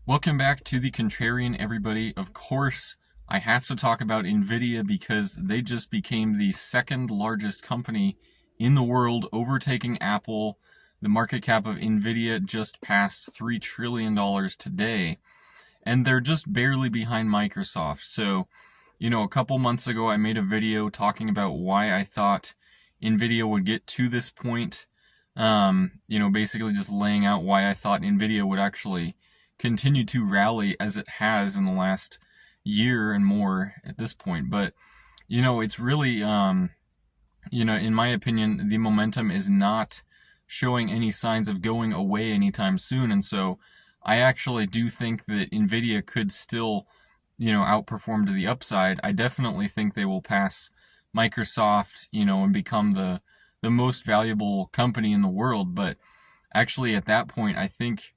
Welcome back to the Contrarian, everybody. Of course, I have to talk about NVIDIA because they just became the second largest company in the world, overtaking Apple. The market cap of NVIDIA just passed $3 trillion today, and they're just barely behind Microsoft. So, a couple months ago, I made a video talking about why I thought NVIDIA would get to this point. Basically just laying out why I thought NVIDIA would actually continue to rally as it has in the last year and more at this point. But, it's really, in my opinion, the momentum is not showing any signs of going away anytime soon. And so I actually do think that NVIDIA could still, outperform to the upside. I definitely think they will pass Microsoft, and become the most valuable company in the world. But actually, at that point, I think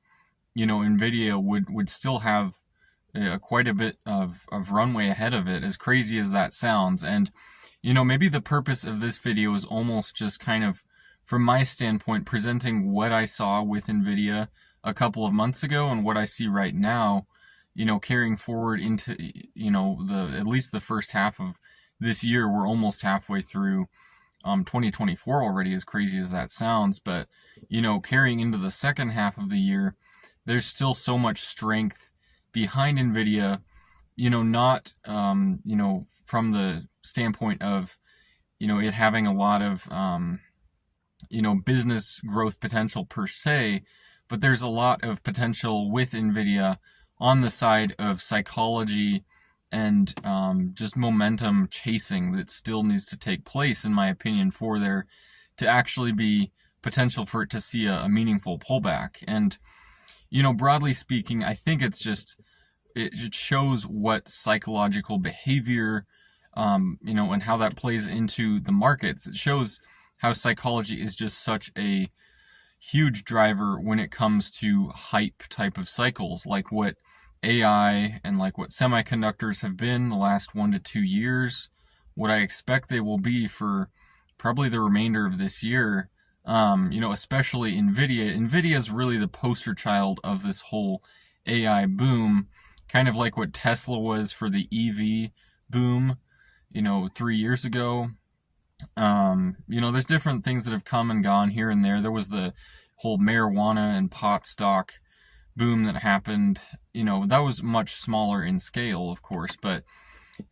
NVIDIA would still have quite a bit of runway ahead of it, as crazy as that sounds. And, maybe the purpose of this video is almost just kind of, from my standpoint, presenting what I saw with NVIDIA a couple of months ago and what I see right now, carrying forward into, at least the first half of this year. We're almost halfway through 2024 already, as crazy as that sounds. But, carrying into the second half of the year, there's still so much strength behind NVIDIA, not, from the standpoint of, it having a lot of, business growth potential per se, but there's a lot of potential with NVIDIA on the side of psychology and just momentum chasing that still needs to take place, in my opinion, for there to actually be potential for it to see a meaningful pullback. And broadly speaking, I think it shows what psychological behavior, and how that plays into the markets. It shows how psychology is just such a huge driver when it comes to hype type of cycles, like what AI and like what semiconductors have been the last 1 to 2 years, what I expect they will be for probably the remainder of this year. Especially NVIDIA. NVIDIA is really the poster child of this whole AI boom, kind of like what Tesla was for the EV boom, 3 years ago. There's different things that have come and gone here and there. There was the whole marijuana and pot stock boom that happened. That was much smaller in scale, of course, but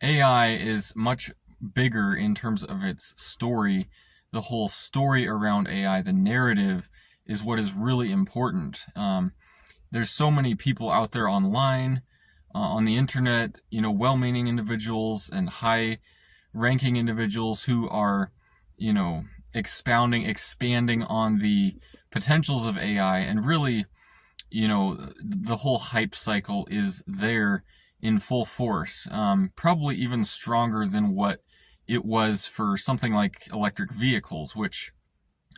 AI is much bigger in terms of its story. The whole story around AI, the narrative, is what is really important. There's so many people out there online, on the internet, well-meaning individuals and high-ranking individuals who are, expanding on the potentials of AI. And really, the whole hype cycle is there in full force, probably even stronger than what it was for something like electric vehicles, which,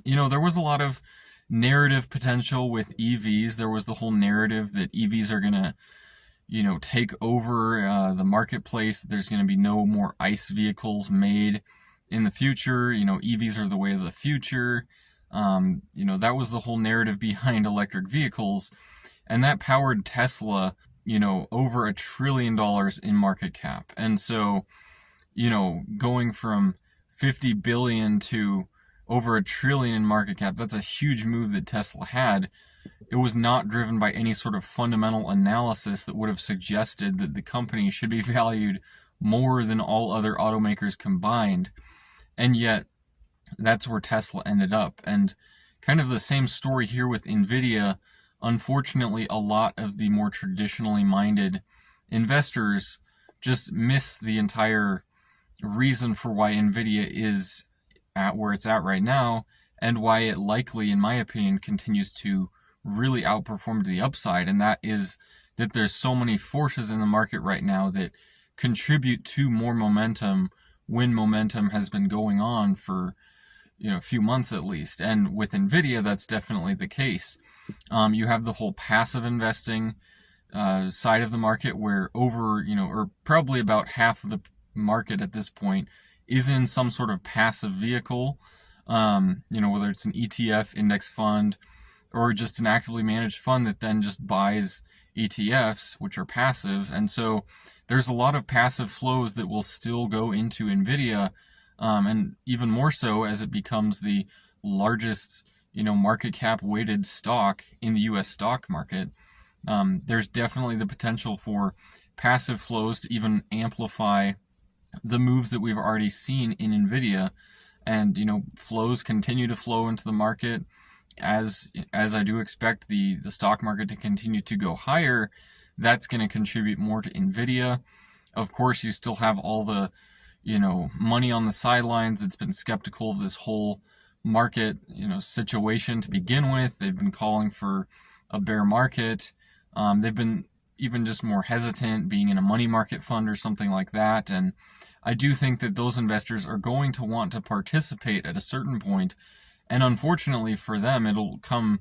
there was a lot of narrative potential with EVs. There was the whole narrative that EVs are going to, take over the marketplace. There's going to be no more ICE vehicles made in the future. EVs are the way of the future. That was the whole narrative behind electric vehicles. And that powered Tesla, over $1 trillion in market cap. And so, going from 50 billion to over $1 trillion in market cap, that's a huge move that Tesla had. It was not driven by any sort of fundamental analysis that would have suggested that the company should be valued more than all other automakers combined. And yet, that's where Tesla ended up. And kind of the same story here with NVIDIA. Unfortunately, a lot of the more traditionally minded investors just miss the entire reason for why NVIDIA is at where it's at right now, and why it likely, in my opinion, continues to really outperform to the upside. And that is that there's so many forces in the market right now that contribute to more momentum when momentum has been going on for a few months at least. And with NVIDIA, that's definitely the case. You have the whole passive investing side of the market, where or probably about half of the market at this point is in some sort of passive vehicle, whether it's an ETF, index fund, or just an actively managed fund that then just buys ETFs, which are passive. And so there's a lot of passive flows that will still go into NVIDIA, and even more so as it becomes the largest, market cap weighted stock in the US stock market. There's definitely the potential for passive flows to even amplify the moves that we've already seen in NVIDIA. And, flows continue to flow into the market as I do expect the stock market to continue to go higher. That's going to contribute more to NVIDIA. Of course, you still have all the, money on the sidelines that's been skeptical of this whole market, situation to begin with. They've been calling for a bear market. They've been even just more hesitant being in a money market fund or something like that. And I do think that those investors are going to want to participate at a certain point. And unfortunately for them, it'll come,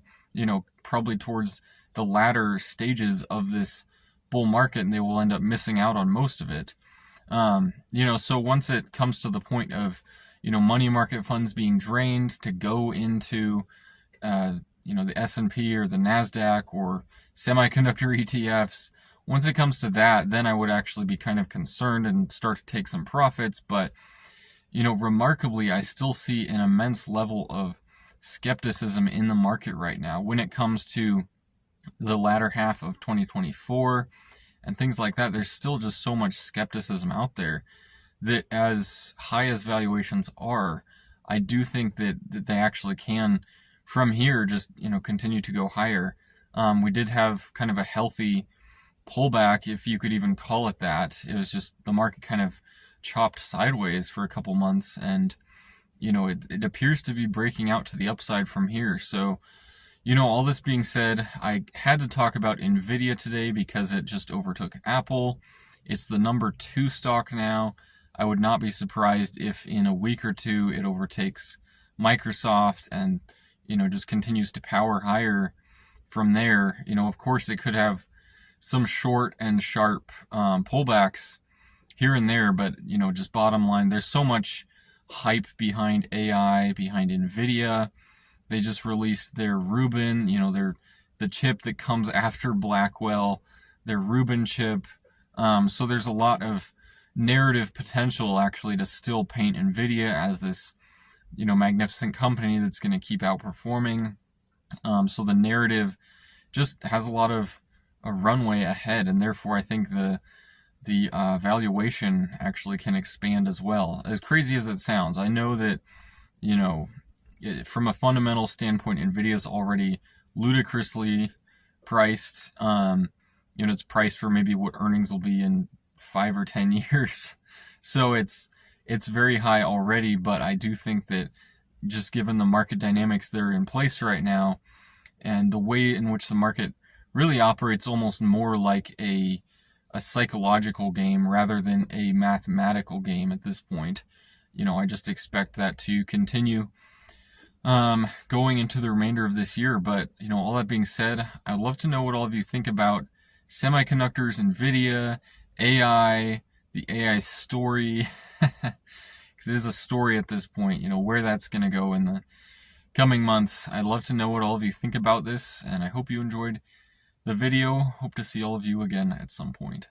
probably towards the latter stages of this bull market, and they will end up missing out on most of it. So once it comes to the point of, money market funds being drained to go into, the S&P or the NASDAQ or semiconductor ETFs, once it comes to that, then I would actually be kind of concerned and start to take some profits. But, remarkably, I still see an immense level of skepticism in the market right now when it comes to the latter half of 2024 and things like that. There's still just so much skepticism out there that, as high as valuations are, I do think that they actually can, from here, just, continue to go higher. We did have kind of a healthy pullback, if you could even call it that. It was just the market kind of chopped sideways for a couple months, and it appears to be breaking out to the upside from here. So, all this being said, I had to talk about NVIDIA today because it just overtook Apple. It's the number 2 stock now. I would not be surprised if in a week or two it overtakes Microsoft and, just continues to power higher from there. Of course, it could have some short and sharp pullbacks here and there, but, just bottom line, there's so much hype behind AI, behind NVIDIA. They just released their Rubin, the chip that comes after Blackwell, their Rubin chip. So there's a lot of narrative potential actually to still paint NVIDIA as this, magnificent company that's going to keep outperforming. So the narrative just has a lot of a runway ahead, and therefore I think the valuation actually can expand as well. As crazy as it sounds, I know that, from a fundamental standpoint, NVIDIA is already ludicrously priced. It's priced for maybe what earnings will be in 5 or 10 years. So it's very high already, but I do think that just given the market dynamics that are in place right now and the way in which the market really operates almost more like a psychological game rather than a mathematical game at this point, I just expect that to continue going into the remainder of this year. But, all that being said, I'd love to know what all of you think about semiconductors, NVIDIA, AI, the AI story, because it is a story at this point, where that's going to go in the coming months. I'd love to know what all of you think about this, and I hope you enjoyed the video. Hope to see all of you again at some point.